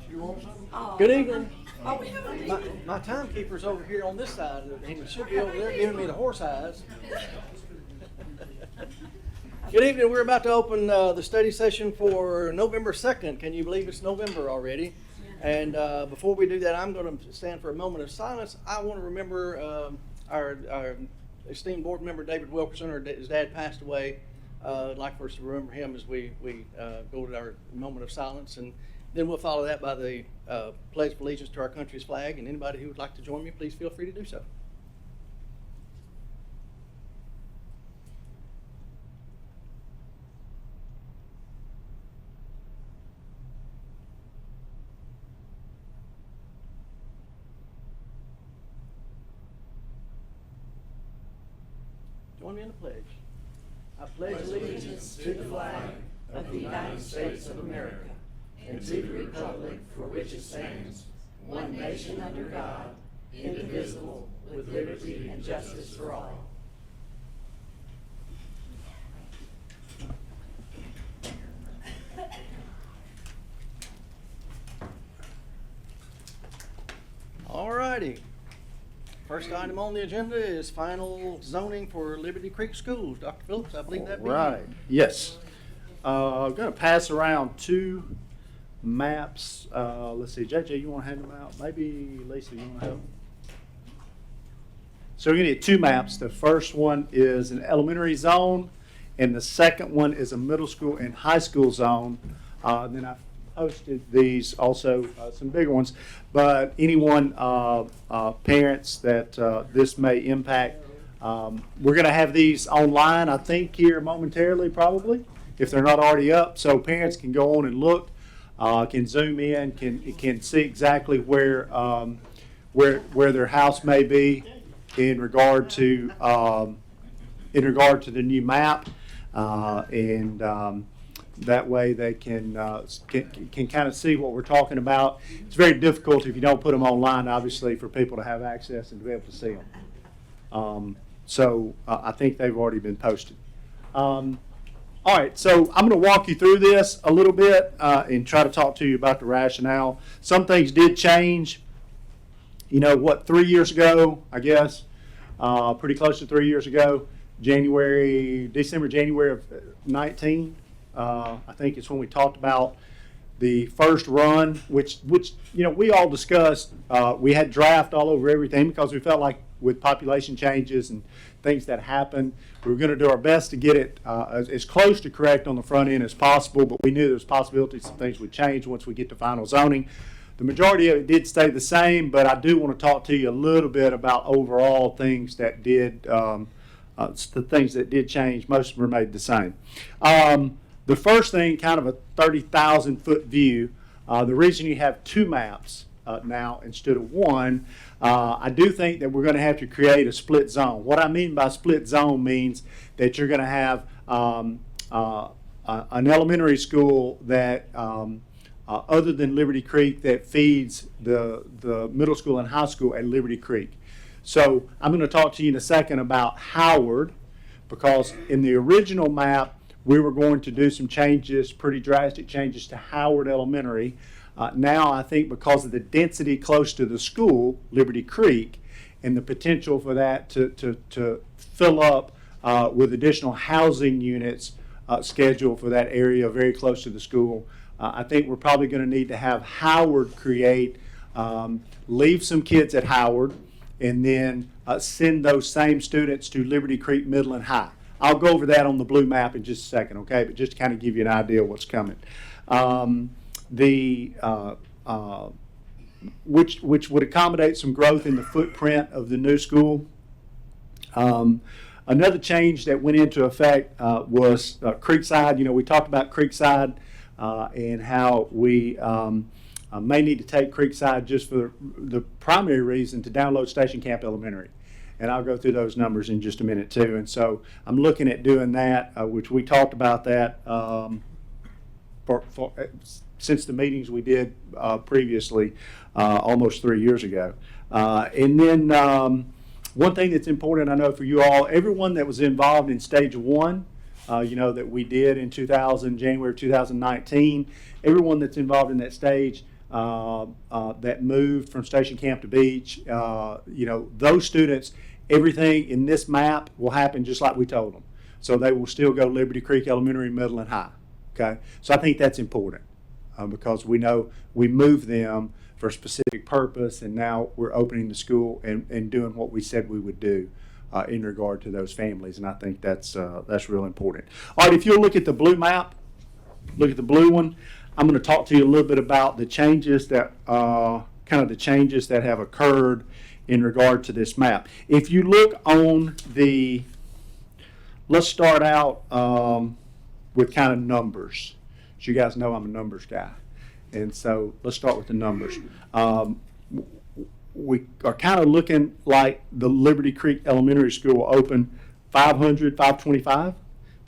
You want something? Oh. Good evening. Oh, we haven't. My timekeeper's over here on this side, and he should be over there giving me the horse eyes. Good evening. We're about to open the study session for November 2nd. Can you believe it's November already? And before we do that, I'm going to stand for a moment of silence. I want to remember our esteemed board member, David Wilkerson. His dad passed away. I'd like for us to remember him as we go to our moment of silence. And then we'll follow that by the Pledge of Allegiance to our country's flag. And anybody who would like to join me, please feel free to do so. Join me in the pledge. I pledge allegiance to the flag of the United States of America and to the republic for which it stands, one nation under God, indivisible, with liberty and justice for all. All righty. First item on the agenda is final zoning for Liberty Creek Schools. Dr. Phillips, I believe that be you. Right, yes. I'm going to pass around two maps. Let's see, JJ, you want to hand them out? Maybe Lisa, you want to help? So we're going to get two maps. The first one is an elementary zone, and the second one is a middle school and high school zone. Then I posted these also, some bigger ones, but anyone, parents that this may impact, we're going to have these online, I think, here momentarily, probably, if they're not already up, so parents can go on and look, can zoom in, can see exactly where their house may be in regard to the new map, and that way they can kind of see what we're talking about. It's very difficult if you don't put them online, obviously, for people to have access and to be able to see them. So I think they've already been posted. All right, so I'm going to walk you through this a little bit and try to talk to you about the rationale. Some things did change. You know, 3 years ago, I guess, pretty close to 3 years ago, December, January of 19. I think it's when we talked about the first run, which you know, we all discussed. We had draft all over everything because we felt like with population changes and things that happened, we were going to do our best to get it as close to correct on the front end as possible, but we knew there was possibilities some things would change once we get to final zoning. The majority of it did stay the same, but I do want to talk to you a little bit about overall things that did, the things that did change. Most of them remained the same. The first thing, kind of a 30,000 foot view, the reason you have two maps now instead of one, I do think that we're going to have to create a split zone. What I mean by split zone means that you're going to have an elementary school that, other than Liberty Creek, that feeds the middle school and high school at Liberty Creek. So I'm going to talk to you in a second about Howard, because in the original map, we were going to do some changes, pretty drastic changes to Howard Elementary. Now I think because of the density close to the school, Liberty Creek, and the potential for that to fill up with additional housing units scheduled for that area very close to the school, I think we're probably going to need to have Howard create, leave some kids at Howard, and then send those same students to Liberty Creek Middle and High. I'll go over that on the blue map in just a second, okay? But just to kind of give you an idea of what's coming. Which would accommodate some growth in the footprint of the new school. Another change that went into effect was Creekside. You know, we talked about Creekside and how we may need to take Creekside just for the primary reason to download Station Camp Elementary. And I'll go through those numbers in just a minute too. And so I'm looking at doing that, which we talked about that since the meetings we did previously, almost 3 years ago. And then one thing that's important, I know for you all, everyone that was involved in stage one that we did in January 2019. Everyone that's involved in that stage that moved from Station Camp to Beach, those students, everything in this map will happen just like we told them. So they will still go Liberty Creek Elementary, Middle, and High. Okay, so I think that's important because we know we moved them for a specific purpose, and now we're opening the school and doing what we said we would do in regard to those families, and I think that's real important. All right, if you'll look at the blue map, look at the blue one. I'm going to talk to you a little bit about the changes that the changes that have occurred in regard to this map. If you look on let's start out with kind of numbers. As you guys know, I'm a numbers guy. And so let's start with the numbers. We are kind of looking like the Liberty Creek Elementary School will open 500, 525.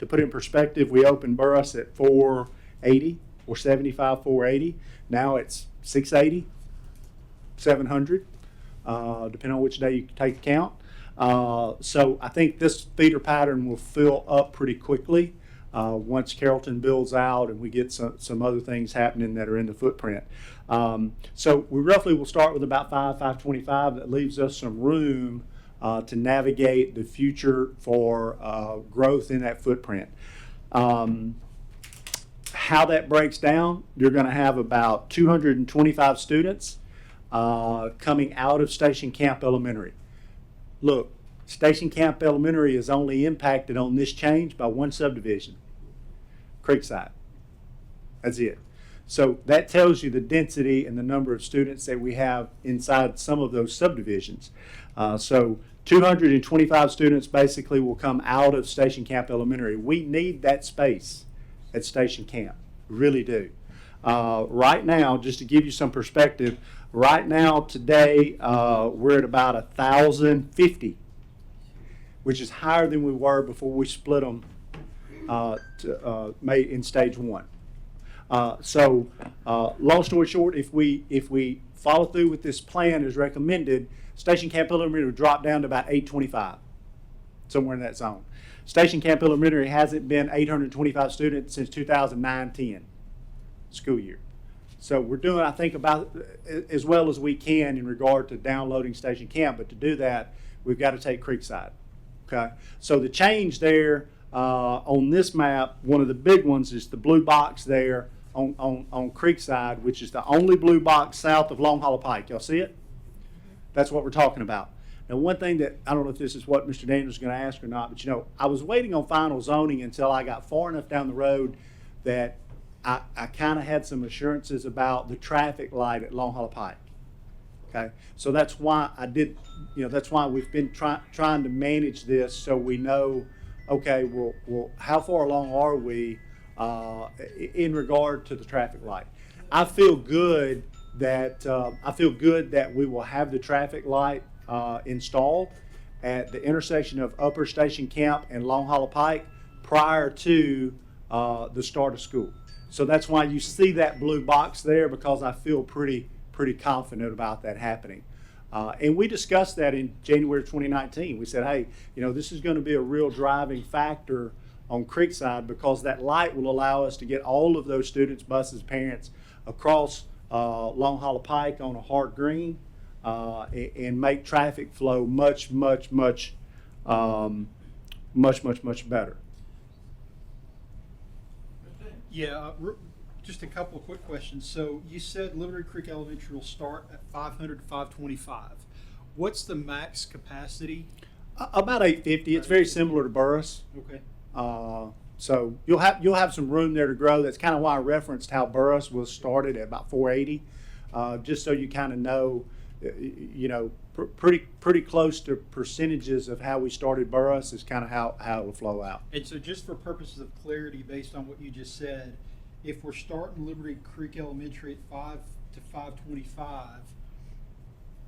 To put it in perspective, we opened Burris at 480 or 75, 480. Now it's 680, 700, depending on which day you take the count. So I think this feeder pattern will fill up pretty quickly once Carrollton builds out and we get some other things happening that are in the footprint. So we roughly will start with about 525. That leaves us some room to navigate the future for growth in that footprint. How that breaks down, you're going to have about 225 students coming out of Station Camp Elementary. Look, Station Camp Elementary is only impacted on this change by one subdivision, Creekside. That's it. So that tells you the density and the number of students that we have inside some of those subdivisions. So 225 students basically will come out of Station Camp Elementary. We need that space at Station Camp, really do. Right now, just to give you some perspective, right now today we're at about 1,050, which is higher than we were before we split them in stage one. So long story short, if we follow through with this plan as recommended, Station Camp Elementary will drop down to about 825, somewhere in that zone. Station Camp Elementary hasn't been 825 students since 2009-10 school year. So we're doing, I think, about as well as we can in regard to downloading Station Camp, but to do that, we've got to take Creekside. Okay, so the change there on this map, one of the big ones is the blue box there on Creekside, which is the only blue box south of Long Hollow Pike. Y'all see it? That's what we're talking about. Now, one thing that, I don't know if this is what Mr. Daniels is going to ask or not, but I was waiting on final zoning until I got far enough down the road that I kind of had some assurances about the traffic light at Long Hollow Pike. Okay, so that's why that's why we've been trying to manage this so we know, okay, well, how far along are we in regard to the traffic light? I feel good that we will have the traffic light installed at the intersection of Upper Station Camp and Long Hollow Pike prior to the start of school. So that's why you see that blue box there, because I feel pretty confident about that happening. And we discussed that in January 2019. We said, hey, this is going to be a real driving factor on Creekside, because that light will allow us to get all of those students, buses, parents across Long Hollow Pike on a hard green and make traffic flow much better. Yeah, just a couple of quick questions. So you said Liberty Creek Elementary will start at 500 to 525. What's the max capacity? About 850. It's very similar to Burris. Okay. So you'll have some room there to grow. That's kind of why I referenced how Burris was started at about 480, just so you kind of know, pretty close to percentages of how we started Burris is kind of how it will flow out. And so, just for purposes of clarity, based on what you just said, if we're starting Liberty Creek Elementary at 5 to 525,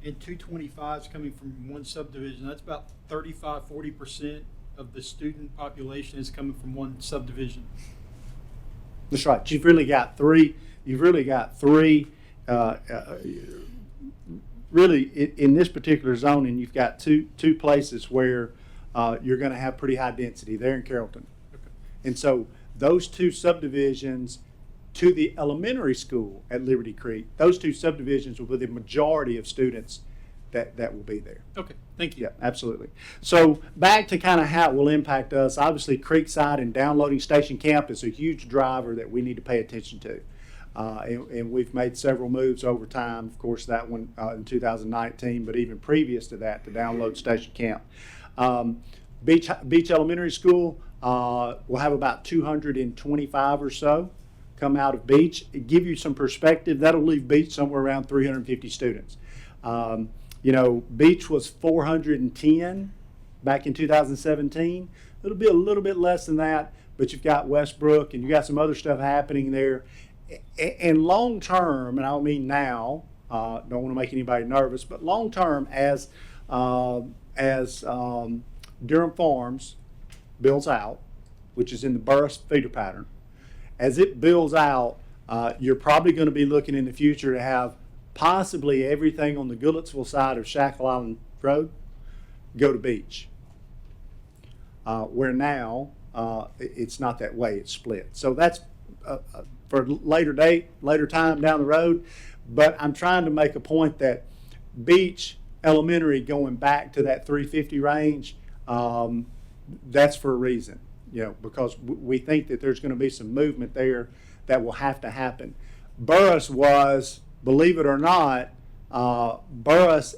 and 225 is coming from one subdivision, that's about 35-40% of the student population is coming from one subdivision. That's right. You've really got three. Really, in this particular zoning, you've got two places where you're going to have pretty high density there in Carrollton. Okay. And so those two subdivisions to the elementary school at Liberty Creek, those two subdivisions will be the majority of students that will be there. Okay, thank you. Yeah, absolutely. So back to kind of how it will impact us, obviously Creekside and downloading Station Camp is a huge driver that we need to pay attention to. And we've made several moves over time. Of course, that one in 2019, but even previous to that, to download Station Camp. Beach Elementary School will have about 225 or so come out of Beach. Give you some perspective, that'll leave Beach somewhere around 350 students. Beach was 410 back in 2017. It'll be a little bit less than that, but you've got Westbrook and you've got some other stuff happening there. And long term, and I don't mean now, don't want to make anybody nervous, but long term, as Durham Farms builds out, which is in the Burris feeder pattern, as it builds out, you're probably going to be looking in the future to have possibly everything on the Goodlettsville side of Shackle Island Road go to Beach. Where now it's not that way, it's split. So that's for later time down the road. But I'm trying to make a point that Beach Elementary going back to that 350 range, that's for a reason, because we think that there's going to be some movement there that will have to happen. Burris was, believe it or not, Burris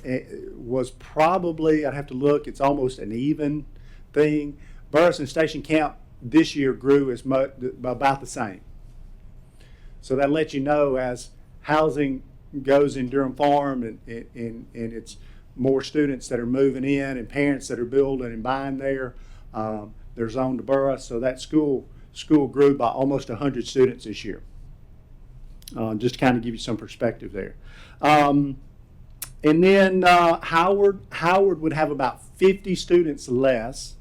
was probably, I'd have to look, it's almost an even thing. Burris and Station Camp this year grew as much, about the same. So that lets you know as housing goes in Durham Farm and it's more students that are moving in and parents that are building and buying there, they're zoned to Burris. So that school grew by almost 100 students this year. Just to kind of give you some perspective there. And then Howard would have about 50 students less,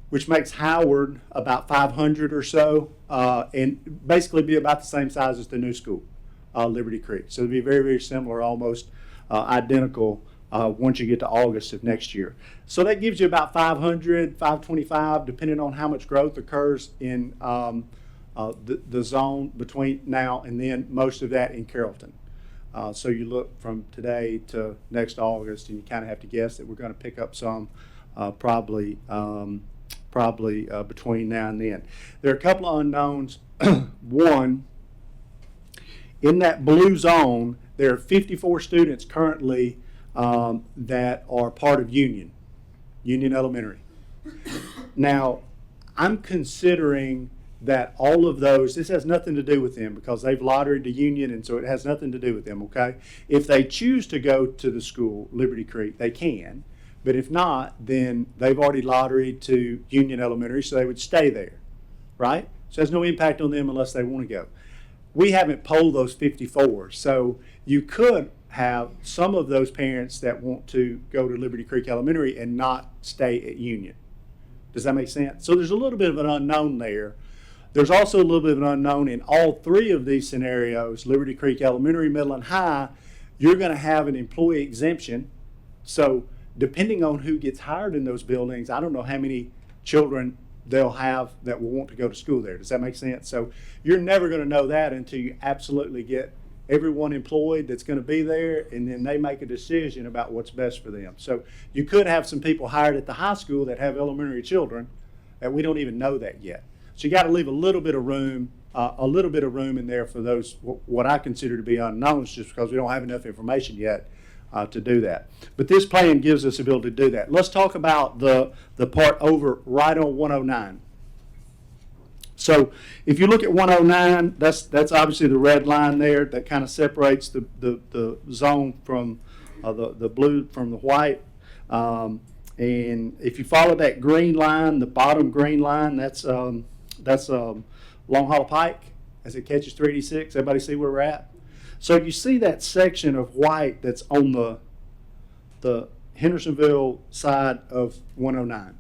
which makes Howard about 500 or so, and basically be about the same size as the new school, Liberty Creek. So it'd be very, very similar, almost identical once you get to August of next year. So that gives you about 500, 525, depending on how much growth occurs in the zone between now and then, most of that in Carrollton. So you look from today to next August, and you kind of have to guess that we're going to pick up some probably between now and then. There are a couple of unknowns. One, in that blue zone, there are 54 students currently that are part of Union Elementary. Now, I'm considering that all of those, this has nothing to do with them because they've lotteried to Union, and so it has nothing to do with them, okay? If they choose to go to the school, Liberty Creek, they can. But if not, then they've already lotteried to Union Elementary, so they would stay there, right? So it has no impact on them unless they want to go. We haven't polled those 54, so you could have some of those parents that want to go to Liberty Creek Elementary and not stay at Union. Does that make sense? So there's a little bit of an unknown there. There's also a little bit of an unknown in all three of these scenarios, Liberty Creek Elementary, Middle, and High. You're going to have an employee exemption. So depending on who gets hired in those buildings, I don't know how many children they'll have that will want to go to school there. Does that make sense? So you're never going to know that until you absolutely get everyone employed that's going to be there, and then they make a decision about what's best for them. So you could have some people hired at the high school that have elementary children that we don't even know that yet. So you got to leave a little bit of room in there for those what I consider to be unknowns, just because we don't have enough information yet to do that. But this plan gives us the ability to do that. Let's talk about the part over right on 109. So if you look at 109, that's obviously the red line there that kind of separates the zone from the blue from the white. And if you follow that green line, the bottom green line, that's Long Hollow Pike as it catches 386. Everybody see where we're at? So you see that section of white that's on the Hendersonville side of 109.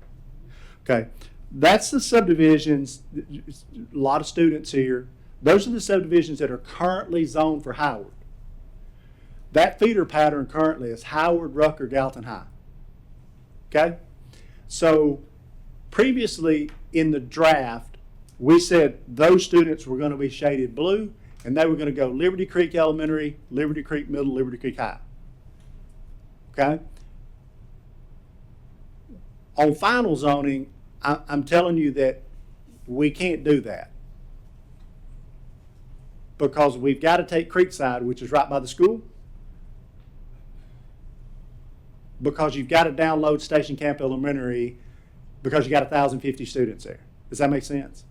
Okay. That's the subdivisions, a lot of students here. Those are the subdivisions that are currently zoned for Howard. That feeder pattern currently is Howard, Rucker, Gallatin High. Okay? So previously in the draft, we said those students were going to be shaded blue, and they were going to go Liberty Creek Elementary, Liberty Creek Middle, Liberty Creek High. Okay? On final zoning, I'm telling you that we can't do that, because we've got to take Creekside, which is right by the school, because you've got to download Station Camp Elementary because you got 1,050 students there. Does that make sense?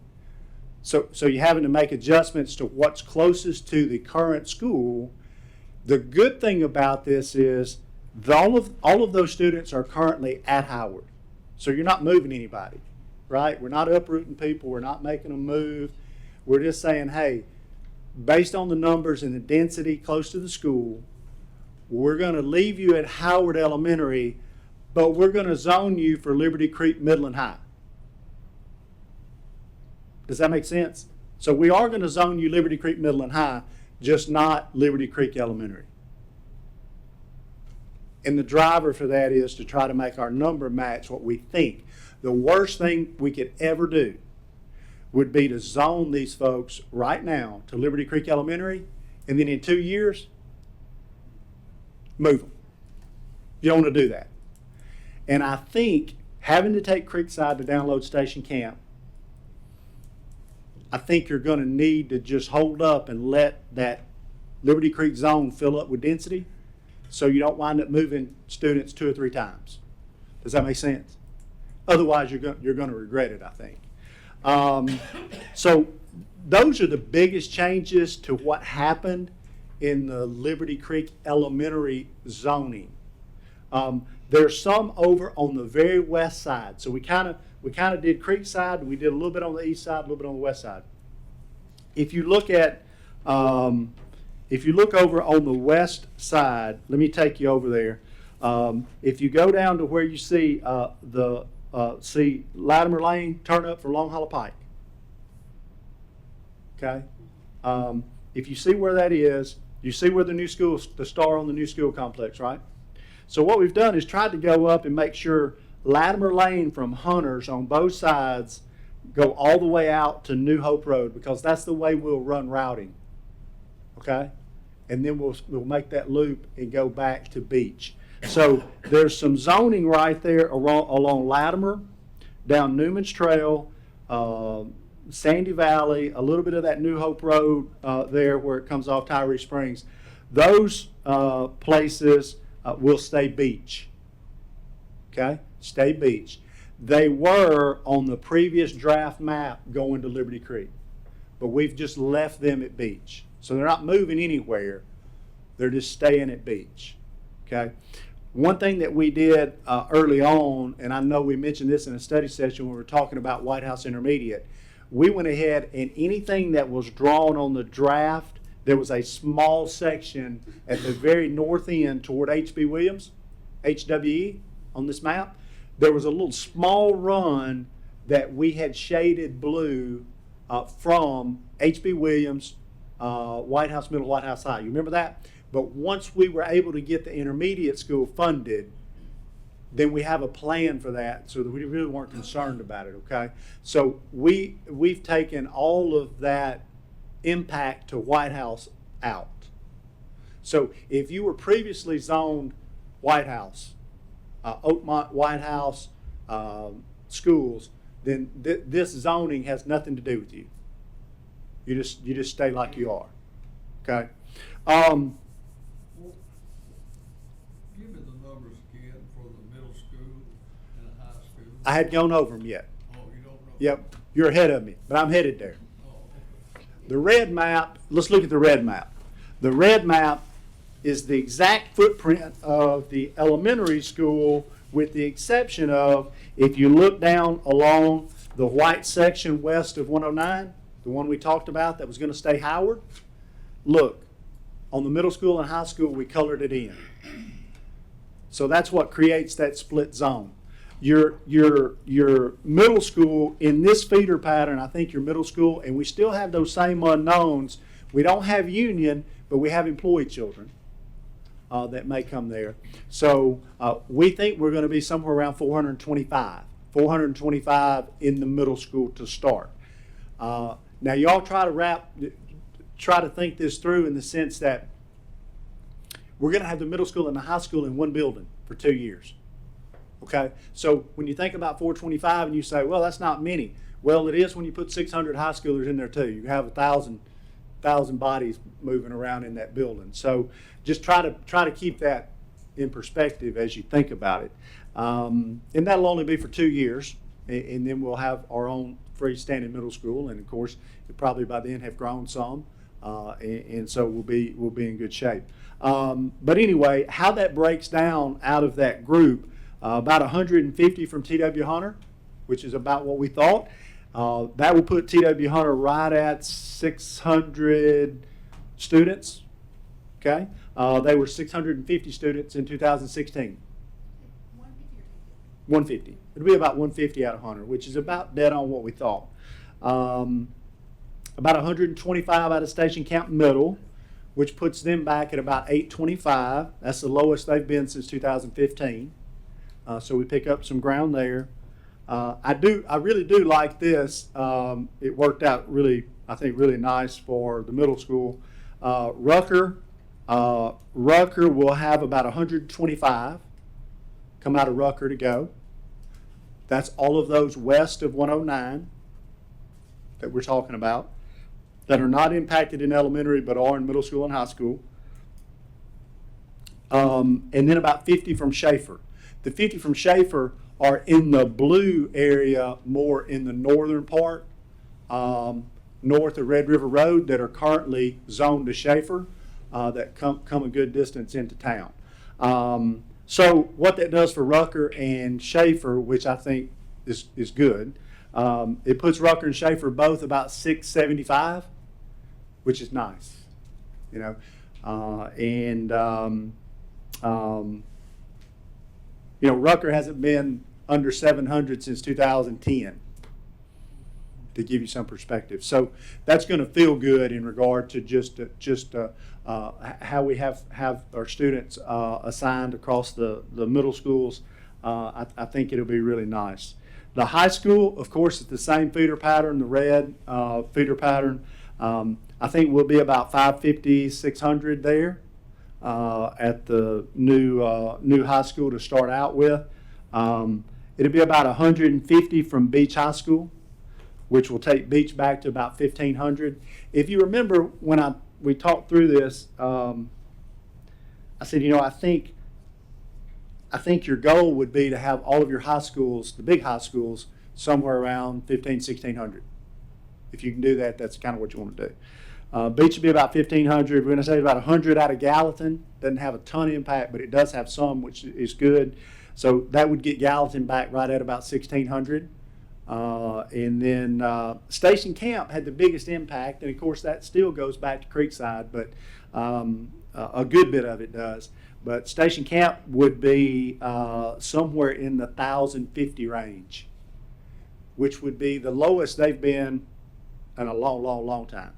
So you're having to make adjustments to what's closest to the current school. The good thing about this is all of those students are currently at Howard. So you're not moving anybody, right? We're not uprooting people. We're not making them move. We're just saying, hey, based on the numbers and the density close to the school, we're going to leave you at Howard Elementary, but we're going to zone you for Liberty Creek Middle and High. Does that make sense? So we are going to zone you Liberty Creek Middle and High, just not Liberty Creek Elementary. And the driver for that is to try to make our number match what we think. The worst thing we could ever do would be to zone these folks right now to Liberty Creek Elementary, and then in 2 years, move them. You don't want to do that. And I think having to take Creekside to download Station Camp, I think you're going to need to just hold up and let that Liberty Creek zone fill up with density, so you don't wind up moving students 2 or 3 times. Does that make sense? Otherwise, you're going to regret it, I think. So those are the biggest changes to what happened in the Liberty Creek Elementary zoning. There's some over on the very west side. So we kind of did Creekside. We did a little bit on the east side, a little bit on the west side. If you look at if you look over on the west side, let me take you over there. If you go down to where you see see Latimer Lane, turn up for Long Hollow Pike. Okay. If you see where that is, you see where the new school, the star on the new school complex, right? So what we've done is tried to go up and make sure Latimer Lane from Hunters on both sides go all the way out to New Hope Road, because that's the way we'll run routing. Okay? And then we'll make that loop and go back to Beach. So there's some zoning right there along Latimer, down Newman's Trail, Sandy Valley, a little bit of that New Hope Road there where it comes off Tyree Springs. Those places will stay beach. Okay? Stay beach. They were on the previous draft map going to Liberty Creek, but we've just left them at beach. So they're not moving anywhere. They're just staying at beach. Okay? One thing that we did early on, and I know we mentioned this in a study session when we were talking about White House Intermediate, we went ahead and anything that was drawn on the draft, there was a small section at the very north end toward H.B. Williams, HWE, on this map. There was a little small run that we had shaded blue from H.B. Williams, White House Middle, White House High. You remember that? But once we were able to get the intermediate school funded, then we have a plan for that, so that we really weren't concerned about it, okay? So we've taken all of that impact to White House out. So if you were previously zoned White House, Oakmont White House schools, then this zoning has nothing to do with you. You just stay like you are, okay? Give me the numbers again for the middle school and the high school. I hadn't gone over them yet. Oh, you don't know? Yep, you're ahead of me, but I'm headed there. Oh, okay. The red map, let's look at the red map. The red map is the exact footprint of the elementary school, with the exception of, if you look down along the white section west of 109, the one we talked about that was going to stay Howard, look, on the middle school and high school, we colored it in. So that's what creates that split zone. Your middle school in this feeder pattern, I think your middle school, and we still have those same unknowns. We don't have union, but we have employee children that may come there. So we think we're going to be somewhere around 425 in the middle school to start. Now, y'all try to think this through in the sense that we're going to have the middle school and the high school in one building for 2 years. Okay, so when you think about 425 and you say, well, that's not many. Well, it is when you put 600 high schoolers in there too. You have 1,000 bodies moving around in that building. So just try to keep that in perspective as you think about it. And that'll only be for 2 years, and then we'll have our own freestanding middle school, and of course, it probably by then have grown some, and so we'll be in good shape. But anyway, how that breaks down out of that group, about 150 from T.W. Hunter, which is about what we thought. That will put T.W. Hunter right at 600 students. Okay, they were 650 students in 2016. 150. It'll be about 150 out of Hunter, which is about dead on what we thought. About 125 out of Station Camp Middle, which puts them back at about 825. That's the lowest they've been since 2015. So we pick up some ground there. I really do like this. It worked out really, I think, really nice for the middle school. Rucker will have about 125 come out of Rucker to go. That's all of those west of 109 that we're talking about that are not impacted in elementary but are in middle school and high school. And then about 50 from Schaefer. The 50 from Schaefer are in the blue area, more in the northern part, north of Red River Road, that are currently zoned to Schaefer, that come a good distance into town. So what that does for Rucker and Schaefer, which I think is good, it puts Rucker and Schaefer both about 675, which is nice, you know, you know, Rucker hasn't been under 700 since 2010, to give you some perspective. So that's going to feel good in regard to just how we have our students assigned across the middle schools. I think it'll be really nice. The high school, of course, is the same feeder pattern, the red feeder pattern. I think we'll be about 550, 600 there at the new high school to start out with. It'll be about 150 from Beach High School, which will take Beach back to about 1,500. If you remember when we talked through this, I said, you know, I think your goal would be to have all of your high schools, the big high schools, somewhere around 1,500, 1,600. If you can do that, that's kind of what you want to do. Beach would be about 1,500. We're going to say about 100 out of Gallatin. Doesn't have a ton of impact, but it does have some, which is good. So that would get Gallatin back right at about 1,600. And then Station Camp had the biggest impact, and of course that still goes back to Creekside, but a good bit of it does. But Station Camp would be somewhere in the 1,050 range, which would be the lowest they've been in a long, long, long time.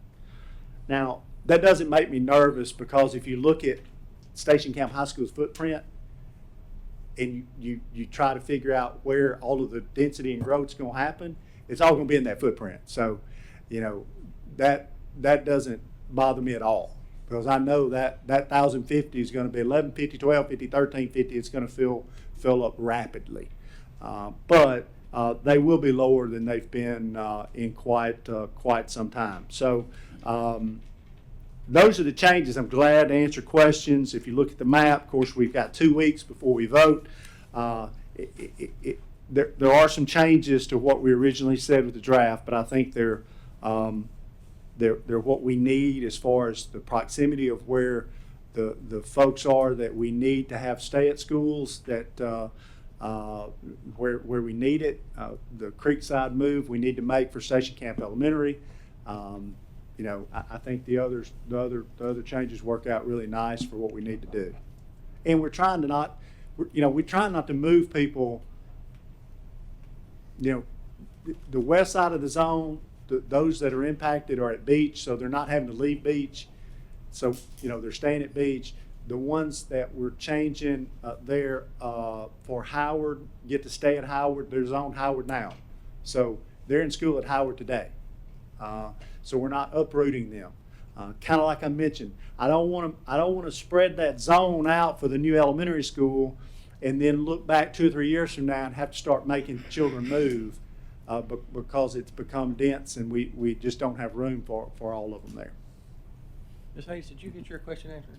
Now, that doesn't make me nervous, because if you look at Station Camp High School's footprint, and you try to figure out where all of the density and growth is going to happen, it's all going to be in that footprint. So, you know, that doesn't bother me at all, because I know that 1,050 is going to be 1,150, 1,250, 1,350. It's going to fill up rapidly, but they will be lower than they've been in quite some time. So. Those are the changes. I'm glad to answer questions. If you look at the map, of course, we've got 2 weeks before we vote. There are some changes to what we originally said with the draft, but I think they're what we need as far as the proximity of where the folks are that we need to have stay at schools, that where we need it. The Creekside move we need to make for Station Camp Elementary. You know, I think the other changes work out really nice for what we need to do, and we're trying not to move people. You know, the west side of the zone, those that are impacted are at Beach, so they're not having to leave Beach, so you know they're staying at Beach. The ones that we're changing there for Howard get to stay at Howard. They're zoned Howard now, so they're in school at Howard today. So we're not uprooting them. Kind of like I mentioned, I don't want to spread that zone out for the new elementary school and then look back 2 or 3 years from now and have to start making children move because it's become dense and we just don't have room for all of them there. Ms. Hayes, did you get your question answered?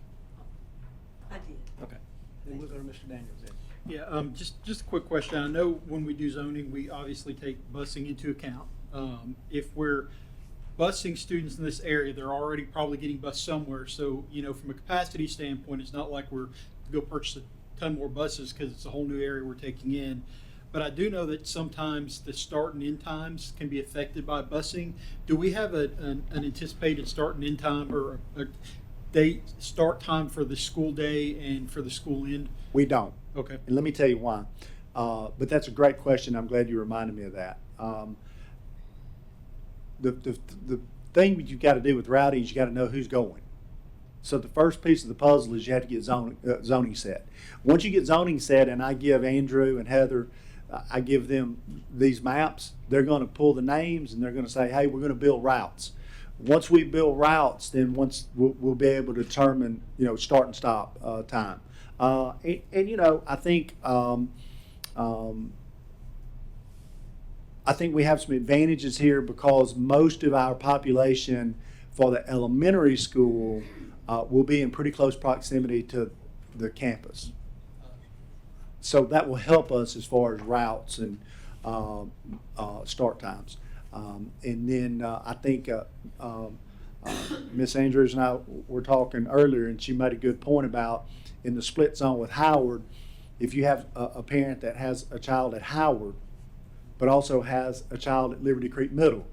I did. Okay. Then we'll go to Mr. Daniels then. Yeah, just a quick question. I know when we do zoning, we obviously take busing into account. If we're busing students in this area, they're already probably getting bused somewhere. So, from a capacity standpoint, it's not like we're to go purchase a ton more buses because it's a whole new area we're taking in. But I do know that sometimes the start and end times can be affected by busing. Do we have an anticipated start and end time or a date start time for the school day and for the school end? We don't. Okay. And let me tell you why. But that's a great question. I'm glad you reminded me of that. The thing that you've got to do with routing is you got to know who's going. So the first piece of the puzzle is you have to get zoning set. Once you get zoning set, and I give Andrew and Heather, I give them these maps, they're going to pull the names and they're going to say, hey, we're going to build routes. Once we build routes, then we'll be able to determine, start and stop time. I think I think we have some advantages here because most of our population for the elementary school will be in pretty close proximity to the campus. So that will help us as far as routes and start times. And then I think Miss Andrews and I were talking earlier, and she made a good point about in the split zone with Howard, if you have a parent that has a child at Howard, but also has a child at Liberty Creek Middle,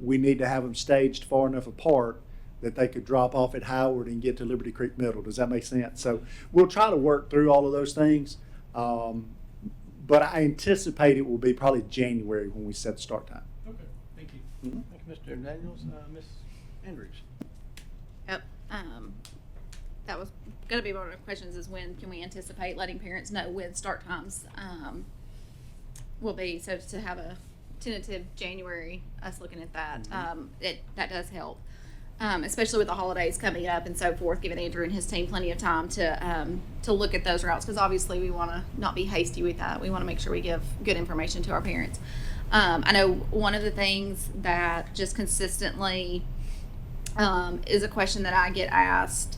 we need to have them staged far enough apart that they could drop off at Howard and get to Liberty Creek Middle. Does that make sense? So we'll try to work through all of those things. But I anticipate it will be probably January when we set the start time. Okay, thank you. Thank you, Mr. Daniels. Ms. Andrews? Yep. That was going to be one of the questions is when can we anticipate letting parents know when start times will be. So to have a tentative January, us looking at that, that does help. Especially with the holidays coming up and so forth, giving Andrew and his team plenty of time to look at those routes, because obviously we want to not be hasty with that. We want to make sure we give good information to our parents. I know one of the things that just consistently is a question that I get asked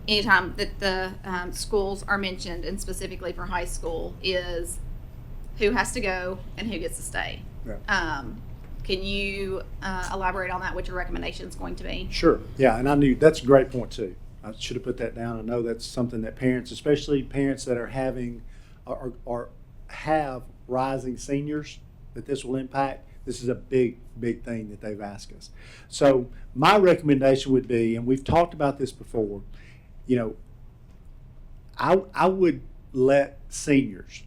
anytime that the schools are mentioned, and specifically for high school, is who has to go and who gets to stay. Yeah. Can you elaborate on that, what your recommendation is going to be? Sure. Yeah, and I knew that's a great point too. I should have put that down. I know that's something that parents, especially parents that are having or have rising seniors, that this will impact. This is a big thing that they've asked us. So my recommendation would be, and we've talked about this before, I would let seniors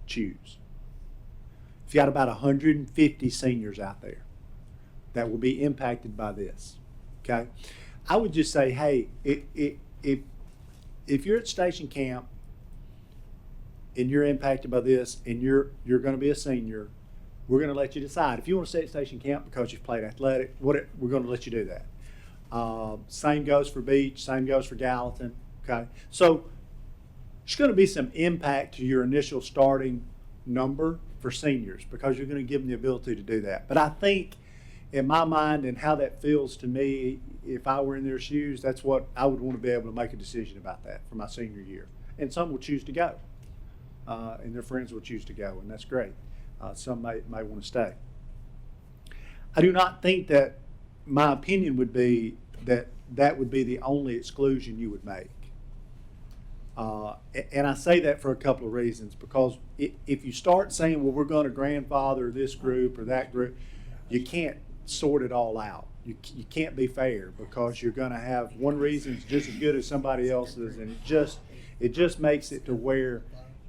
choose. If you got about 150 seniors out there that will be impacted by this, okay, I would just say, hey, if you're at station camp and you're impacted by this and you're going to be a senior, we're going to let you decide. If you want to stay at station camp because you've played athletic, we're going to let you do that. Same goes for Beach, same goes for Gallatin, okay? So there's going to be some impact to your initial starting number for seniors because you're going to give them the ability to do that. But I think in my mind and how that feels to me, if I were in their shoes, that's what I would want to be able to make a decision about that for my senior year. And some will choose to go, and their friends will choose to go, and that's great. Some may want to stay. I do not think that my opinion would be that would be the only exclusion you would make. And I say that for a couple of reasons, because if you start saying, well, we're going to grandfather this group or that group, you can't sort it all out. You can't be fair because you're going to have one reason is just as good as somebody else's, and it just makes it to where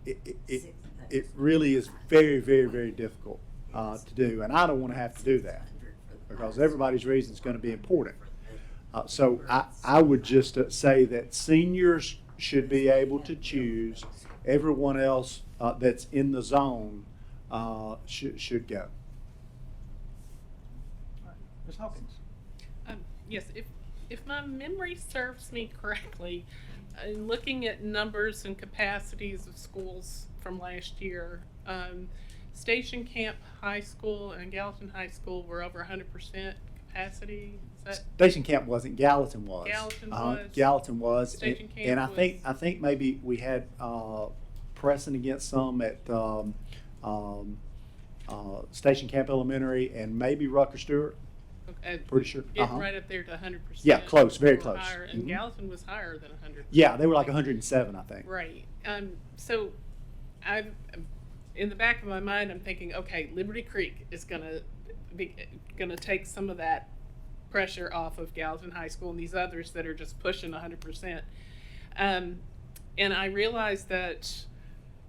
it really is very, very, very difficult to do. And I don't want to have to do that because everybody's reason is going to be important. So I would just say that seniors should be able to choose. Everyone else that's in the zone should go. Ms. Hawkins? Yes, if my memory serves me correctly, in looking at numbers and capacities of schools from last year, Station Camp High School and Gallatin High School were over 100% capacity. Is that Station Camp wasn't, Gallatin was. Gallatin was. Gallatin was. Station And- Camp And was. I think maybe we had, pressing against some at, Station Camp Elementary and maybe Rucker Stewart. okay, Pretty sure. getting Uh-huh. right up there to 100%? Yeah, close, very or close. higher, and Mhm. Gallatin was higher than 100%. Yeah, they were like 107, I think. Right. So I'm in the back of my mind, I'm thinking, okay, Liberty Creek is gonna take some of that pressure off of Gallatin High School and these others that are just pushing 100%. And I realize that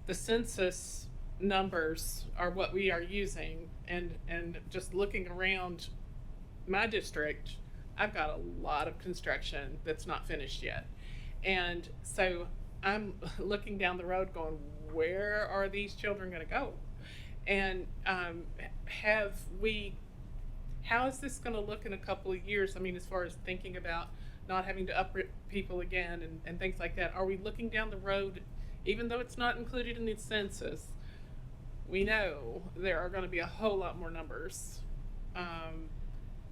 the census numbers are what we are using, and just looking around my district, I've got a lot of construction that's not finished yet. And so I'm looking down the road going, where are these children going to go? And how is this going to look in a couple of years? I mean, as far as thinking about not having to uproot people again and things like that. Are we looking down the road, even though it's not included in the census, we know there are going to be a whole lot more numbers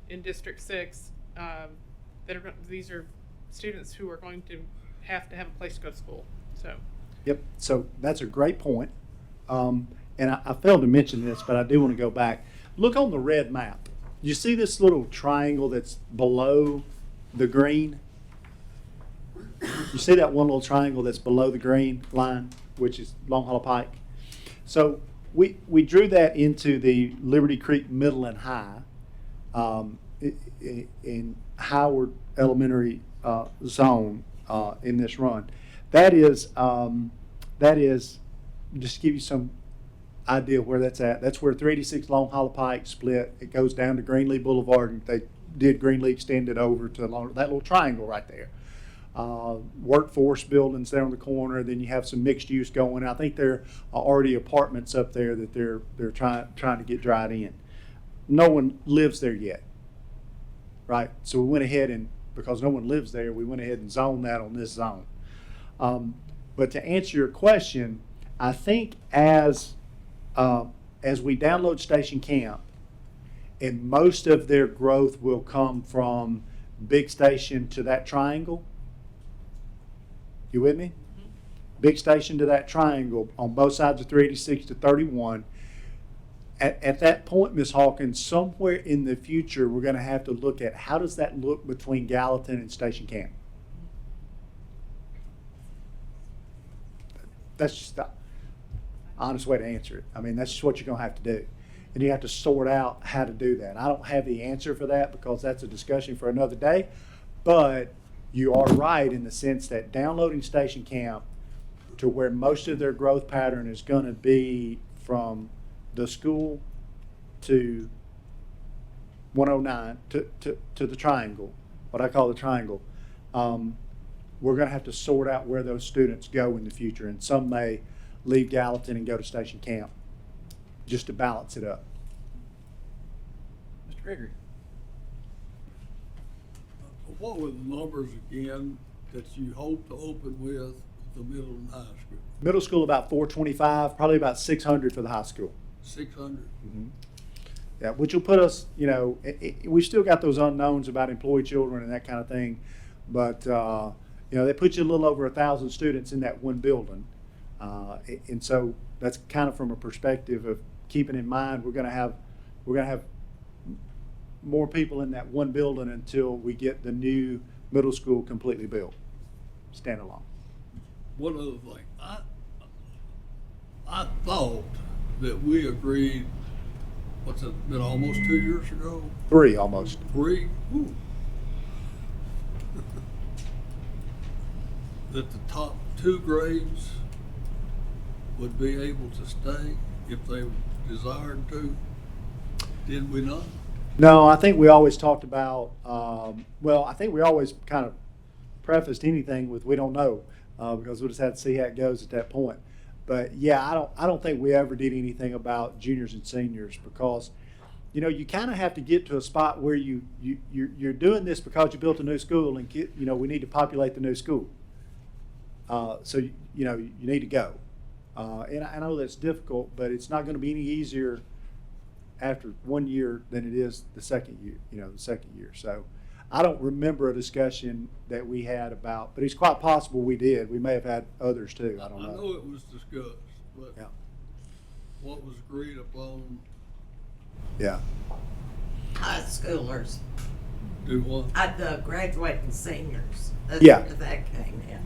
in District 6 these are students who are going to have a place to go to school. So, Yep, so that's a great point. And I failed to mention this, but I do want to go back. Look on the red map. You see this little triangle that's below the green? You see that one little triangle that's below the green line, which is Long Hollow Pike? So we drew that into the Liberty Creek Middle and High in Howard Elementary zone in this run. That is just to give you some idea where that's at. That's where 386 Long Hollow Pike split. It goes down to Greenlee Boulevard, and they did Greenlee extend it over to that little triangle right there. Workforce buildings there on the corner. Then you have some mixed use going. I think there are already apartments up there that they're trying to get dried in. No one lives there yet, right? So we went ahead and, because no one lives there, we went ahead and zoned that on this zone. But to answer your question, I think as we download Station Camp, and most of their growth will come from Big Station to that triangle. You with me? Big Station to that triangle on both sides of 386 to 31. At that point, Ms. Hawkins, somewhere in the future, we're going to have to look at how does that look between Gallatin and Station Camp. That's just the honest way to answer it. I mean, that's just what you're going to have to do. And you have to sort out how to do that. I don't have the answer for that because that's a discussion for another day. But you are right in the sense that downloading Station Camp to where most of their growth pattern is going to be from the school to 109 to the triangle, what I call the triangle. We're going to have to sort out where those students go in the future, and some may leave Gallatin and go to Station Camp just to balance it up. Mr. Gregory? What were the numbers again that you hope to open with the middle and high school? Middle school about 425, probably about 600 for the high school. 600? Yeah, which will put us, we've still got those unknowns about employed children and that kind of thing, but they put you a little over 1,000 students in that one building, and so that's kind of from a perspective of keeping in mind we're going to have more people in that one building until we get the new middle school completely built, standalone. One other thing, I thought that we agreed, what's it been, almost 2 years ago? 3 almost. 3? Ooh. That the top 2 grades would be able to stay if they desired to. Did we not? No, I think we always talked about, I think we always kind of prefaced anything with we don't know, because we'll just have to see how it goes at that point. But yeah, I don't think we ever did anything about juniors and seniors because you know, you kind of have to get to a spot where you're doing this because you built a new school and you know, we need to populate the new school. So, you know, you need to go. And I know that's difficult, but it's not going to be any easier after 1 year than it is the second year, you know, the second year. So I don't remember a discussion that we had about, but it's quite possible we did. We may have had others too. I don't I know. know it was discussed, but Yeah. what was agreed upon, Yeah. High schoolers, do what? the graduating seniors. That's Yeah. where that came in.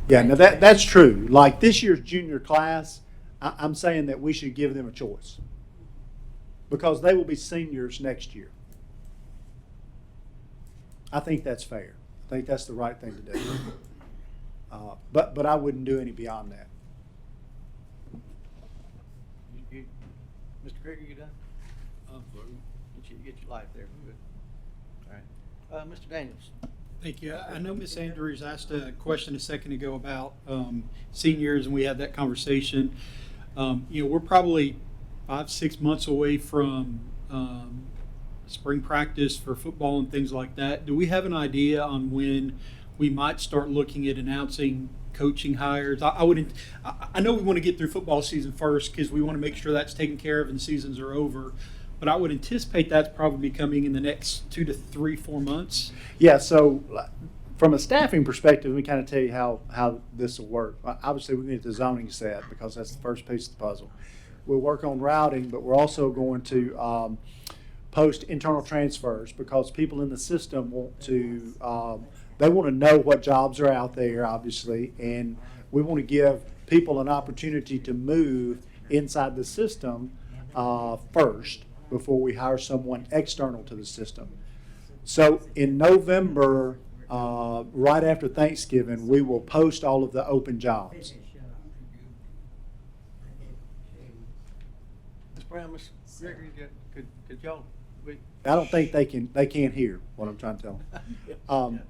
Yeah, now that's true. Like this year's junior class, I'm saying that we should give them a choice because they will be seniors next year. I think that's fair. I think that's the right thing to do. But I wouldn't do any beyond that. Mr. Krieger, you done? I'm through. Get your life there. Good. All right. Mr. Daniels. Thank you. I know Ms. Andrews asked a question a second ago about seniors, and we had that conversation. You know, we're probably 5-6 months away from spring practice for football and things like that. Do we have an idea on when we might start looking at announcing coaching hires? I know we want to get through football season first because we want to make sure that's taken care of and seasons are over. But I would anticipate that's probably coming in the next 2 to 3, 4 months. Yeah, so from a staffing perspective, let me kind of tell you how this will work. Obviously, we're going to get the zoning set because that's the first piece of the puzzle. We'll work on routing, but we're also going to post internal transfers because people in the system want to they want to know what jobs are out there, obviously, and we want to give people an opportunity to move inside the system first before we hire someone external to the system. So in November, right after Thanksgiving, we will post all of the open jobs. Ms. Brown, Ms. Gregory, could y'all? I don't think they can't hear what I'm trying to tell them.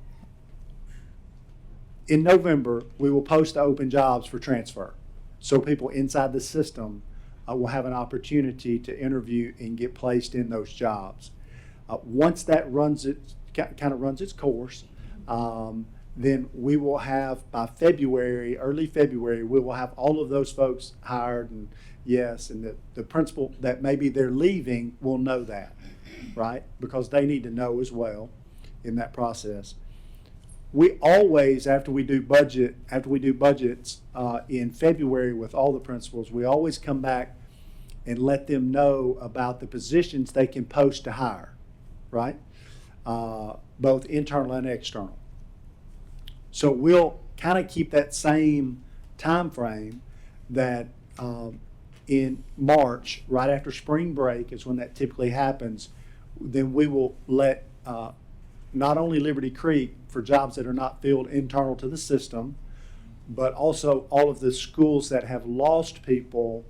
In November, we will post the open jobs for transfer. So people inside the system will have an opportunity to interview and get placed in those jobs. Once that kind of runs its course, then we will have by February, early February, we will have all of those folks hired, and yes, and the principal that maybe they're leaving will know that, right? Because they need to know as well in that process. We always, after we do budgets in February with all the principals, we always come back and let them know about the positions they can post to hire, right? Both internal and external. So we'll kind of keep that same time frame that in March, right after spring break is when that typically happens, then we will let not only Liberty Creek for jobs that are not filled internal to the system, but also all of the schools that have lost people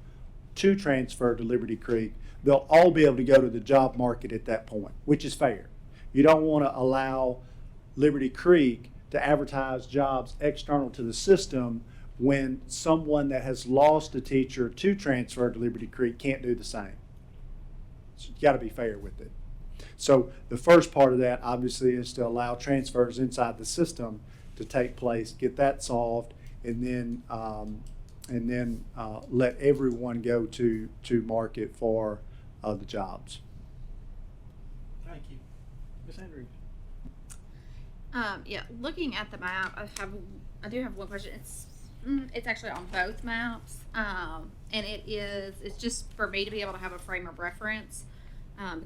to transfer to Liberty Creek, they'll all be able to go to the job market at that point, which is fair. You don't want to allow Liberty Creek to advertise jobs external to the system when someone that has lost a teacher to transfer to Liberty Creek can't do the same. So you got to be fair with it. So the first part of that obviously is to allow transfers inside the system to take place, get that solved, and then let everyone go to market for the jobs. Thank you. Ms. Andrews. Yeah, looking at the map, I do have one question. It's actually on both maps, and it's just for me to be able to have a frame of reference, because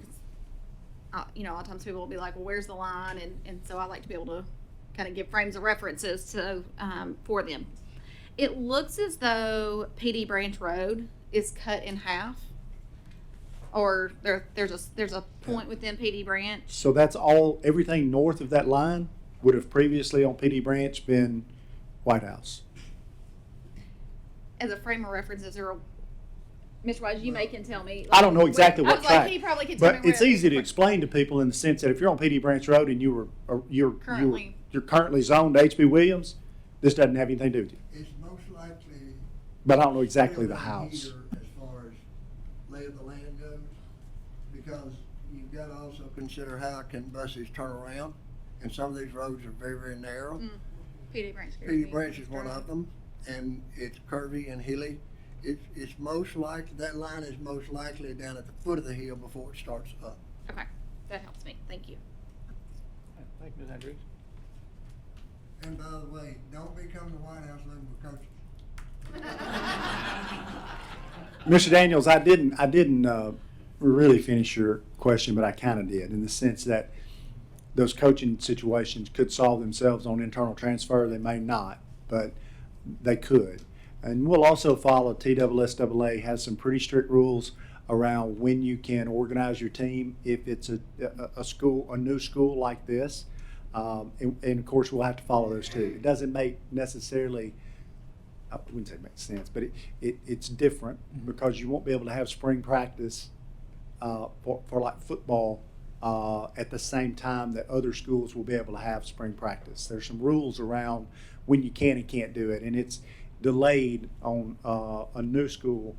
you know, a lot of times people will be like, well, where's the line? And so I like to be able to kind of give frames of references to for them. It looks as though PD Branch Road is cut in half, or there's a point within PD Branch. So that's everything north of that line would have previously on PD Branch been White House. As a frame of reference, is there a Mr. Wise, you can tell me. I don't know exactly what I was track, like, he probably could tell but me it's where easy to explain to people in the sense that if you're on PD Branch Road and you're currently zoned to HB Williams, this doesn't have anything to do with you. It's most likely. But I don't know exactly the still in house. here as far as lay of the land goes, because you've got to also consider how can buses turn around. And some of these roads are very, very narrow. PD Branch. Petey Branch is one of them, and it's curvy and hilly. It's most likely, that line is most likely down at the foot of the hill before it starts up. Okay, that helps me. Thank you. Thank you, Ms. Andrews. And by the way, don't be coming to the White House looking for coaches. Mr. Daniels, I didn't really finish your question, but I kind of did, in the sense that those coaching situations could solve themselves on internal transfer. They may not, but they could. And we'll also follow, TSSAA has some pretty strict rules around when you can organize your team if it's a new school like this. And of course, we'll have to follow those too. It doesn't make necessarily, I wouldn't say it makes sense, but it's different because you won't be able to have spring practice for like football at the same time that other schools will be able to have spring practice. There's some rules around when you can and can't do it, and it's delayed on a new school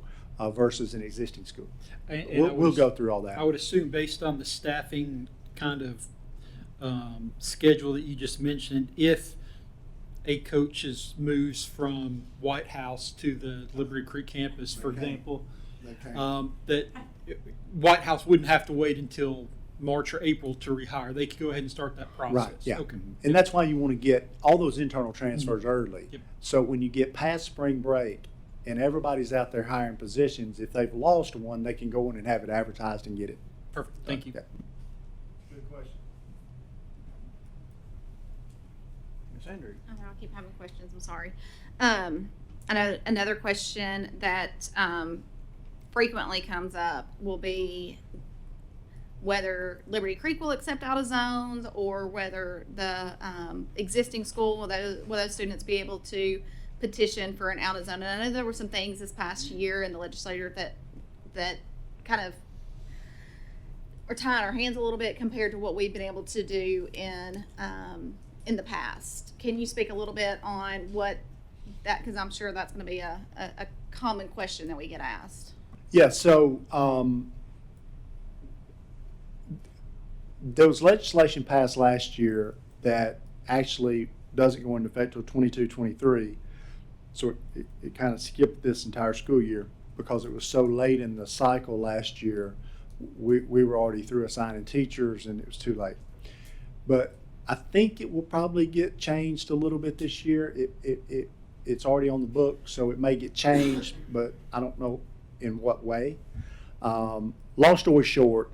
versus an existing school. And I would We'll go through all that. I would assume based on the staffing kind of schedule that you just mentioned, if a coach moves from White House to the Liberty Creek campus, for example, They can't. that White House wouldn't have to wait until March or April to rehire. They could go ahead and start that process. Right, yeah. Okay. And that's why you want to get all those internal transfers early. Yep. So when you get past spring break and everybody's out there hiring positions, if they've lost one, they can go in and have it advertised and get it. Perfect. Thank you. Yeah. Good question. Ms. Andrews. I'll keep having questions. I'm sorry. I know another question that frequently comes up will be whether Liberty Creek will accept out of zones or whether the existing school will those students be able to petition for an out of zone. And I know there were some things this past year in the legislature that kind of are tying our hands a little bit compared to what we've been able to do in the past. Can you speak a little bit on what that, because I'm sure that's going to be a common question that we get asked. Yeah, so there was legislation passed last year that actually doesn't go into effect till 22-23. So it kind of skipped this entire school year because it was so late in the cycle last year. We were already through assigning teachers and it was too late. But I think it will probably get changed a little bit this year. It's already on the book, so it may get changed, but I don't know in what way. Long story short,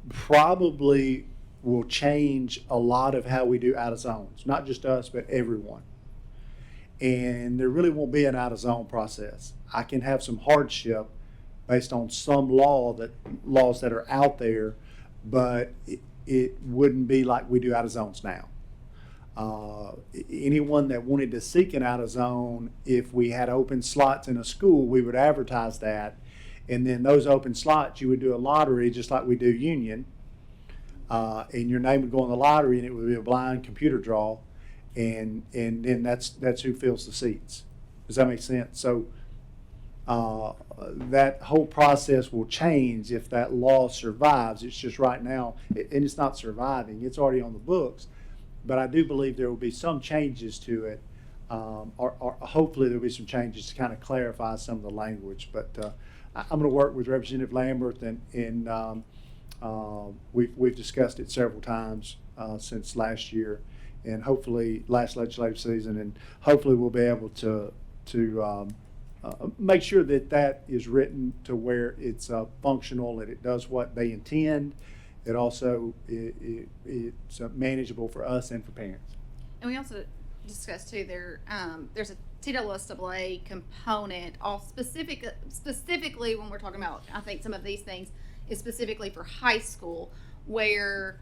probably will change a lot of how we do out of zones, not just us, but everyone. And there really won't be an out of zone process. I can have some hardship based on some laws that are out there, but it wouldn't be like we do out of zones now. Anyone that wanted to seek an out of zone, if we had open slots in a school, we would advertise that. And then those open slots, you would do a lottery just like we do union. And your name would go in the lottery and it would be a blind computer draw. And then that's who fills the seats. Does that make sense? So that whole process will change if that law survives. It's just right now, and it's not surviving, it's already on the books. But I do believe there will be some changes to it, or hopefully there will be some changes to kind of clarify some of the language. But I'm going to work with Representative Lambert, and we've discussed it several times since last year, and hopefully last legislative season, and hopefully we'll be able to make sure that is written to where it's functional and it does what they intend. It also it's manageable for us and for parents. And we also discussed too, there's a TSSAA component, all specifically when we're talking about, I think some of these things is specifically for high school, where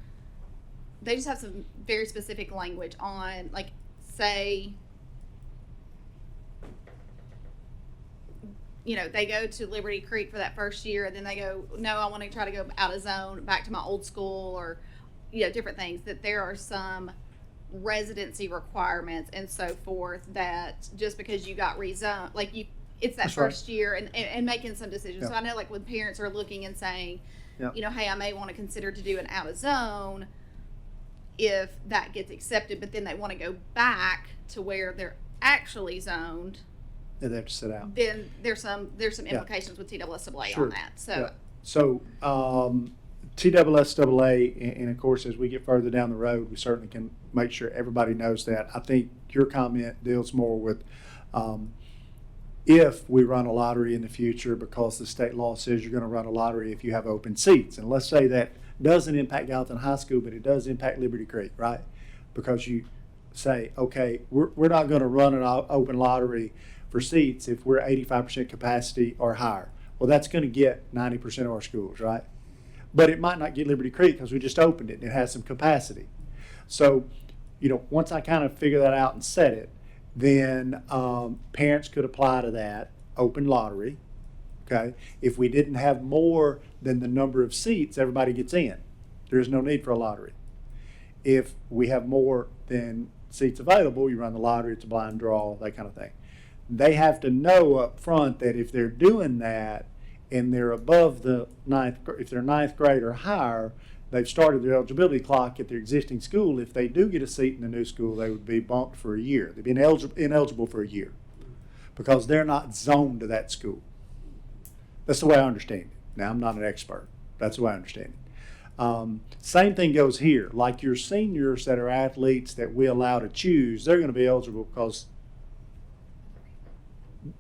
they just have some very specific language on, like, say, you know, they go to Liberty Creek for that first year and then they go, no, I want to try to go out of zone back to my old school, or, you know, different things, that there are some residency requirements and so forth that just because you got rezoned, like, it's that That's right. first year and making some decisions. Yeah. So I know, like, when parents are looking and saying, Yep. you know, hey, I may want to consider to do an out of zone if that gets accepted, but then they want to go back to where they're actually zoned, They have to sit out. then there's some Yeah. implications with TSSAA Sure. on that. So Yeah. So, TSSAA, and of course, as we get further down the road, we certainly can make sure everybody knows that. I think your comment deals more with, if we run a lottery in the future, because the state law says you're gonna run a lottery if you have open seats. And let's say that doesn't impact Gallatin High School, but it does impact Liberty Creek, right? Because you say, okay, we're not gonna run an open lottery for seats if we're 85% capacity or higher. Well, that's gonna get 90% of our schools, right? But it might not get Liberty Creek because we just opened it and it has some capacity. So, you know, once I kind of figure that out and set it, then parents could apply to that open lottery. Okay, if we didn't have more than the number of seats, everybody gets in. There is no need for a lottery. If we have more than seats available, you run the lottery, it's a blind draw, that kind of thing. They have to know up front that if they're doing that and they're above the if they're ninth grade or higher, they've started their eligibility clock at their existing school. If they do get a seat in the new school, they would be bumped for a year. They'd be ineligible for a year because they're not zoned to that school. That's the way I understand it. Now, I'm not an expert. That's the way I understand it. Same thing goes here. Like your seniors that are athletes that we allow to choose, they're going to be eligible because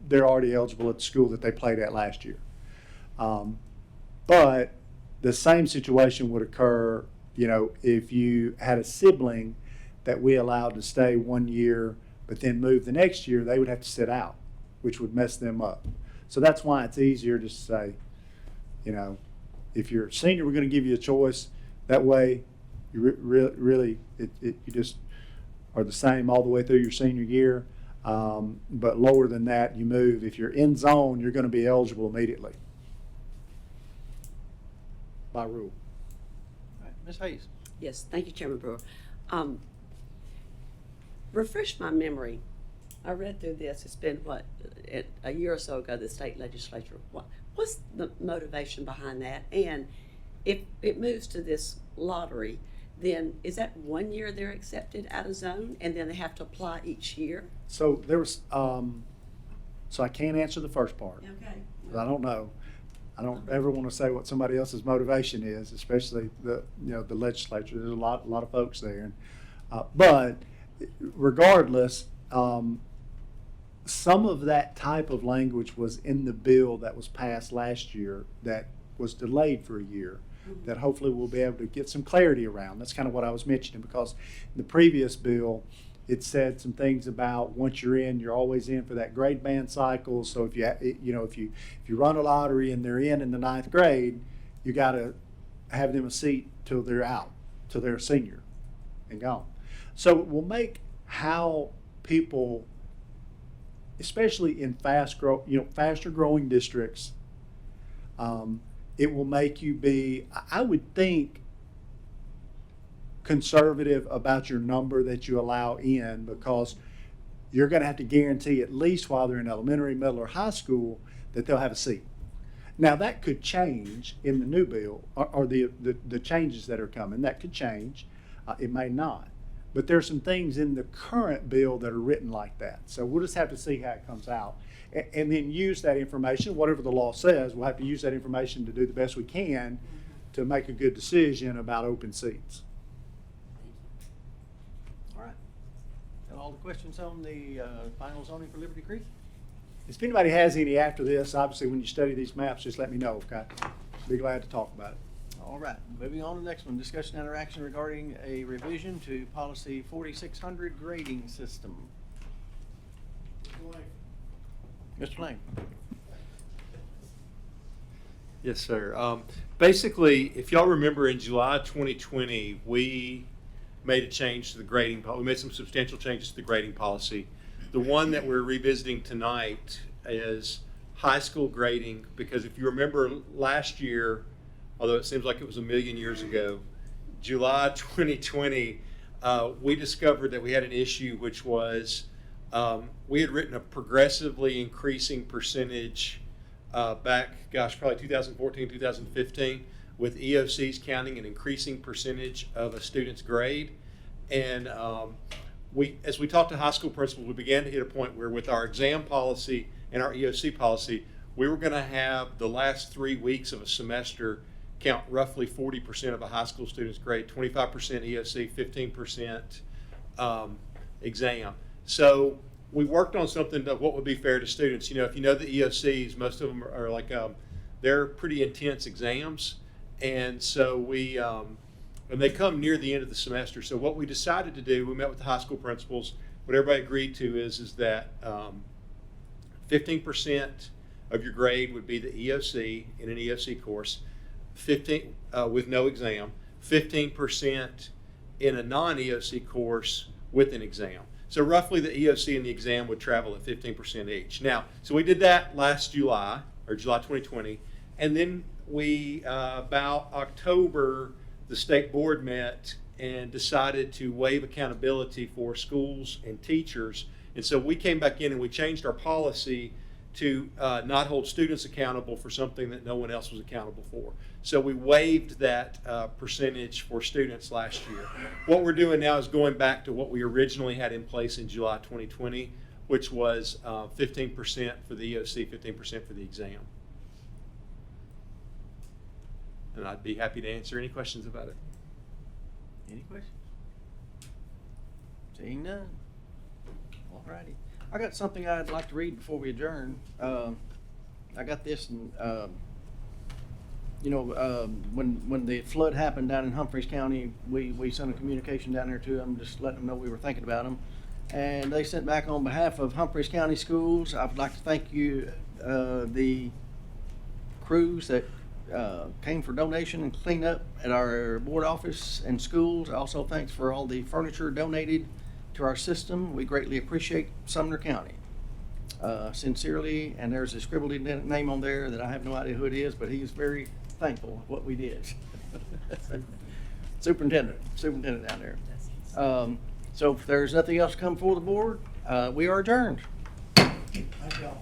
they're already eligible at the school that they played at last year. But the same situation would occur, you know, if you had a sibling that we allowed to stay 1 year, but then move the next year, they would have to sit out, which would mess them up. So that's why it's easier to say, you know, if you're a senior, we're going to give you a choice. That way, you really, you just are the same all the way through your senior year. But lower than that, you move. If you're in zone, you're going to be eligible immediately by rule. All right, Ms. Hayes. Yes, thank you, Chairman Brewer. Refresh my memory. I read through this. It's been, a year or so ago, the state legislature. What's the motivation behind that? And if it moves to this lottery, then is that 1 year they're accepted out of zone, and then they have to apply each year? So there was, so I can't answer the first part. Okay. 'Cause I don't know. I don't ever want to say what somebody else's motivation is, especially the legislature. There's a lot of folks there, but regardless, some of that type of language was in the bill that was passed last year that was delayed for a year. That hopefully we'll be able to get some clarity around. That's kind of what I was mentioning, because in the previous bill, it said some things about once you're in, you're always in for that grade band cycle. So if if you run a lottery and they're in the ninth grade, you got to have them a seat till they're out, till they're a senior and gone. So it will make how people, especially in faster growing districts, it will make you be, I would think, conservative about your number that you allow in, because you're going to have to guarantee, at least while they're in elementary, middle, or high school, that they'll have a seat. Now, that could change in the new bill, or the changes that are coming. That could change. It may not. But there's some things in the current bill that are written like that. So we'll just have to see how it comes out. And then use that information, whatever the law says, we'll have to use that information to do the best we can to make a good decision about open seats. All right. Got all the questions on the final zoning for Liberty Creek? If anybody has any after this, obviously when you study these maps, just let me know, okay? Be glad to talk about it. All right, moving on to the next one, discussion and interaction regarding a revision to policy 4600 grading system. Mr. Lane. Yes, sir. Basically, if y'all remember, in July 2020, we made a change to the grading policy. We made some substantial changes to the grading policy. The one that we're revisiting tonight is high school grading, because if you remember last year, although it seems like it was a million years ago, July 2020, we discovered that we had an issue, which was we had written a progressively increasing percentage back, probably 2014, 2015, with EOCs counting an increasing percentage of a student's grade. And as we talked to high school principals, we began to hit a point where with our exam policy and our EOC policy, we were going to have the last 3 weeks of a semester count roughly 40% of a high school student's grade, 25% EOC, 15% exam. So we worked on something that what would be fair to students. You know, if you know the EOCs, most of them are like, they're pretty intense exams. And so and they come near the end of the semester. So what we decided to do, we met with the high school principals, what everybody agreed to is that 15% of your grade would be the EOC in an EOC course, 15 with no exam, 15% in a non-EOC course with an exam. So roughly the EOC and the exam would travel at 15% each. Now, so we did that last July, or July 2020, and then we, about October, the state board met and decided to waive accountability for schools and teachers. And so we came back in and we changed our policy to not hold students accountable for something that no one else was accountable for. So we waived that percentage for students last year. What we're doing now is going back to what we originally had in place in July 2020, which was 15% for the EOC, 15% for the exam. And I'd be happy to answer any questions about it. Any questions? Seeing none. All righty. I got something I'd like to read before we adjourn. I got this, and when the flood happened down in Humphreys County, we sent a communication down there to them, just letting them know we were thinking about them. And they sent back on behalf of Humphreys County Schools. I would like to thank you, the crews that came for donation and cleanup at our board office and schools. Also, thanks for all the furniture donated to our system. We greatly appreciate Sumner County. Sincerely, and there's a scribbled name on there that I have no idea who it is, but he's very thankful of what we did. Superintendent down there. So if there's nothing else to come before the board, we are adjourned. Thank y'all.